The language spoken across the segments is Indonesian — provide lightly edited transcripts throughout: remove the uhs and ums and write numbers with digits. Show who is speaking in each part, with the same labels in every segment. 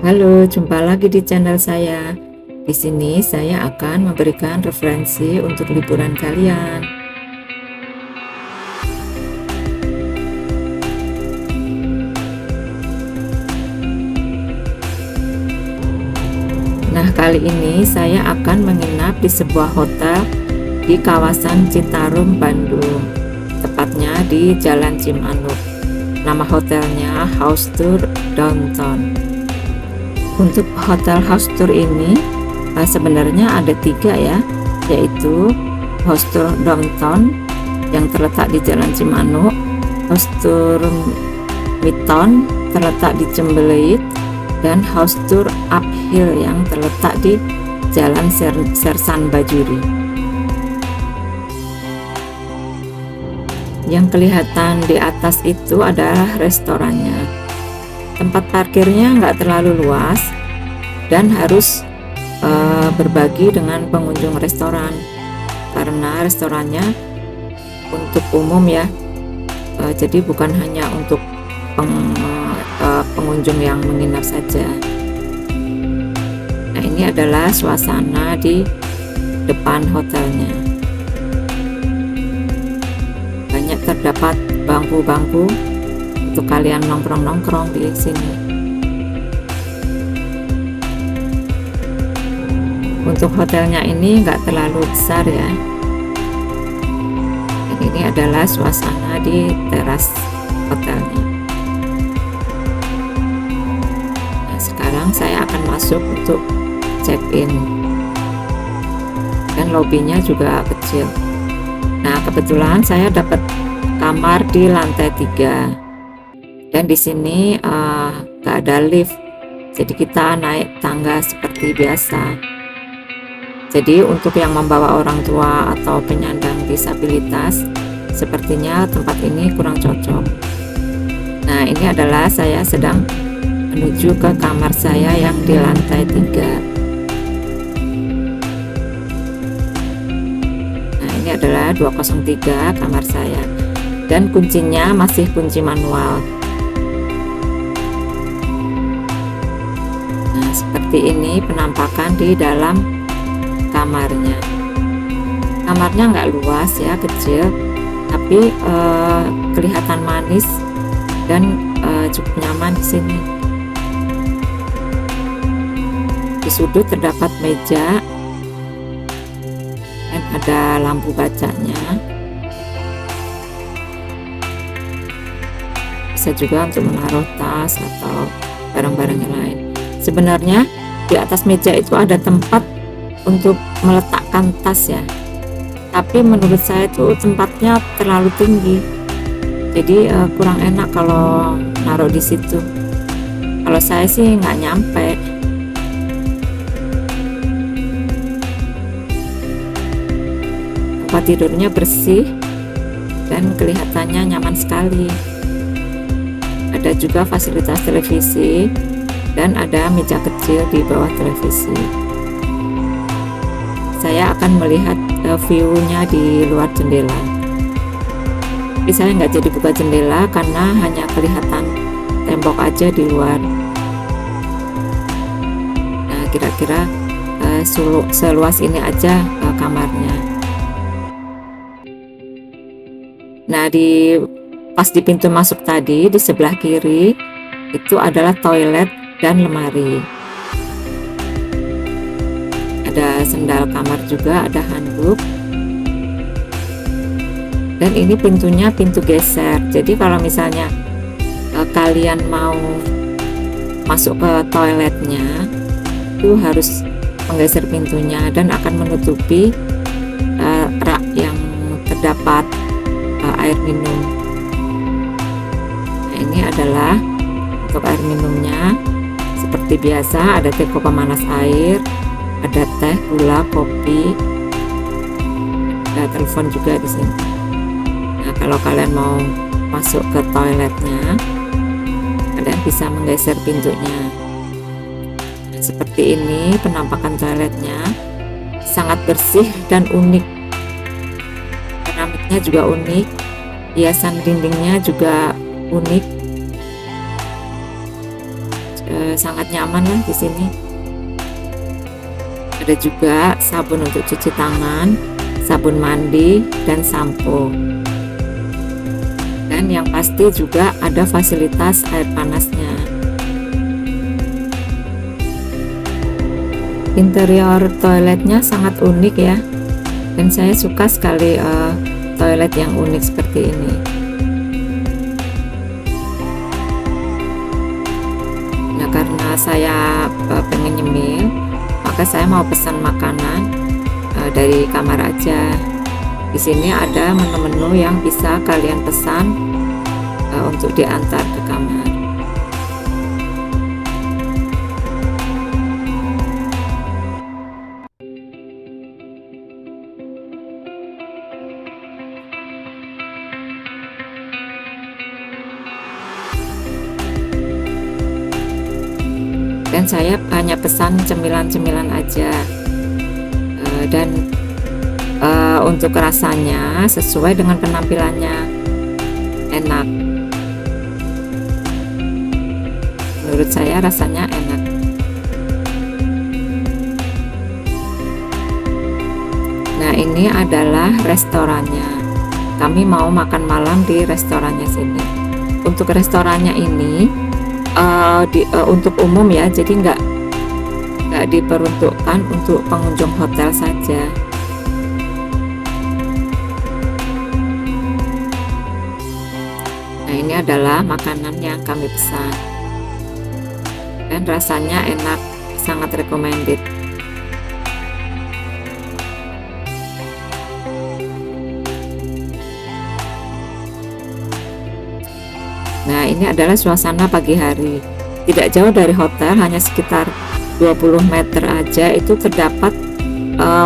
Speaker 1: Halo, jumpa lagi di channel saya. Di sini saya akan memberikan referensi untuk liburan kalian. Nah, kali ini saya akan menginap di sebuah hotel di kawasan Citarum, Bandung. Tepatnya di Jalan Cimanuk. Nama hotelnya House Tour Downtown. Untuk hotel House Tour ini sebenarnya ada 3 ya, yaitu House Tour Downtown yang terletak di Jalan Cimanuk, House Tour Midtown terletak di Cembeleit, dan House Tour Uphill yang terletak di Jalan Sersan Bajuri. Yang kelihatan di atas itu adalah restorannya. Tempat parkirnya nggak terlalu luas dan harus berbagi dengan pengunjung restoran karena restorannya untuk umum ya, jadi bukan hanya untuk pengunjung yang menginap saja. Nah, ini adalah suasana di depan hotelnya. Banyak terdapat bangku-bangku untuk kalian nongkrong-nongkrong di sini. Untuk hotelnya ini nggak terlalu besar ya. Dan ini adalah suasana di teras hotelnya. Nah, sekarang saya akan masuk untuk check-in. Dan lobbynya juga kecil. Nah, kebetulan saya dapat kamar di lantai 3. Dan di sini nggak ada lift, jadi kita naik tangga seperti biasa. Jadi untuk yang membawa orang tua atau penyandang disabilitas, sepertinya tempat ini kurang cocok. Nah, ini adalah saya sedang menuju ke kamar saya yang di lantai 3. Nah, ini adalah 203 kamar saya, dan kuncinya masih kunci manual. Seperti ini penampakan di dalam kamarnya. Kamarnya nggak luas ya, kecil, tapi kelihatan manis dan cukup nyaman di sini. Di sudut terdapat meja dan ada lampu bacanya. Bisa juga untuk menaruh tas atau barang-barang yang lain. Sebenarnya di atas meja itu ada tempat untuk meletakkan tas ya, tapi menurut saya itu tempatnya terlalu tinggi, jadi kurang enak kalau naruh di situ. Kalau saya sih nggak nyampe. Tempat tidurnya bersih dan kelihatannya nyaman sekali. Ada juga fasilitas televisi dan ada meja kecil di bawah televisi. Saya akan melihat view-nya di luar jendela. Tapi saya nggak jadi buka jendela karena hanya kelihatan tembok aja di luar. Nah, kira-kira seluas ini aja kamarnya. Nah, pas di pintu masuk tadi, di sebelah kiri itu adalah toilet dan lemari. Ada sendal kamar juga, ada handuk. Dan ini pintunya pintu geser. Jadi kalau misalnya kalian mau masuk ke toiletnya, itu harus menggeser pintunya dan akan menutupi rak yang terdapat air minum. Nah, ini adalah untuk air minumnya. Seperti biasa ada teko pemanas air, ada teh, gula, kopi, ada telepon juga di sini. Nah, kalau kalian mau masuk ke toiletnya, kalian bisa menggeser pintunya. Nah, seperti ini penampakan toiletnya, sangat bersih dan unik. Keramiknya juga unik, hiasan dindingnya juga unik. sangat nyaman lah di sini. Ada juga sabun untuk cuci tangan, sabun mandi, dan sampo. Dan yang pasti juga ada fasilitas air panasnya. Interior toiletnya sangat unik ya, dan saya suka sekali toilet yang unik seperti ini. Nah, karena saya pengen nyemil, maka saya mau pesan makanan dari kamar aja. Di sini ada menu-menu yang bisa kalian pesan untuk diantar ke kamar. Dan saya hanya pesan cemilan-cemilan aja, dan untuk rasanya sesuai dengan penampilannya, enak. Menurut saya rasanya enak. Nah, ini adalah restorannya. Kami mau makan malam di restorannya sini. Untuk restorannya ini untuk umum ya, jadi nggak diperuntukkan untuk pengunjung hotel saja. Nah, ini adalah makanan yang kami pesan dan rasanya enak, sangat recommended. Nah, ini adalah suasana pagi hari. Tidak jauh dari hotel, hanya sekitar 20 meter aja itu terdapat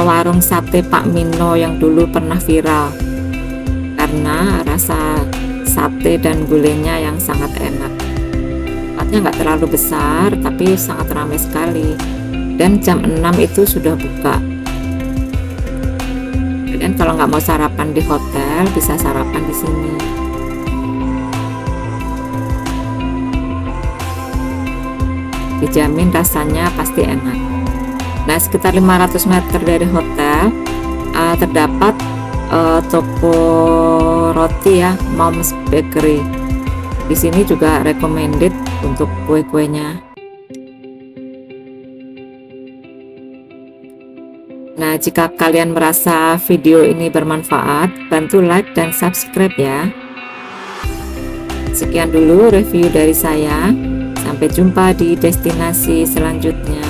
Speaker 1: warung sate Pak Mino yang dulu pernah viral karena rasa sate dan gulainya yang sangat enak. Tempatnya nggak terlalu besar tapi sangat ramai sekali, dan jam 6 itu sudah buka. Dan kalau nggak mau sarapan di hotel, bisa sarapan di sini. Dijamin rasanya pasti enak. Nah, sekitar 500 meter dari hotel terdapat toko roti ya, Mom's Bakery. Di sini juga recommended untuk kue-kuenya. Nah, jika kalian merasa video ini bermanfaat, bantu like dan subscribe ya. Sekian dulu review dari saya. Sampai jumpa di destinasi selanjutnya.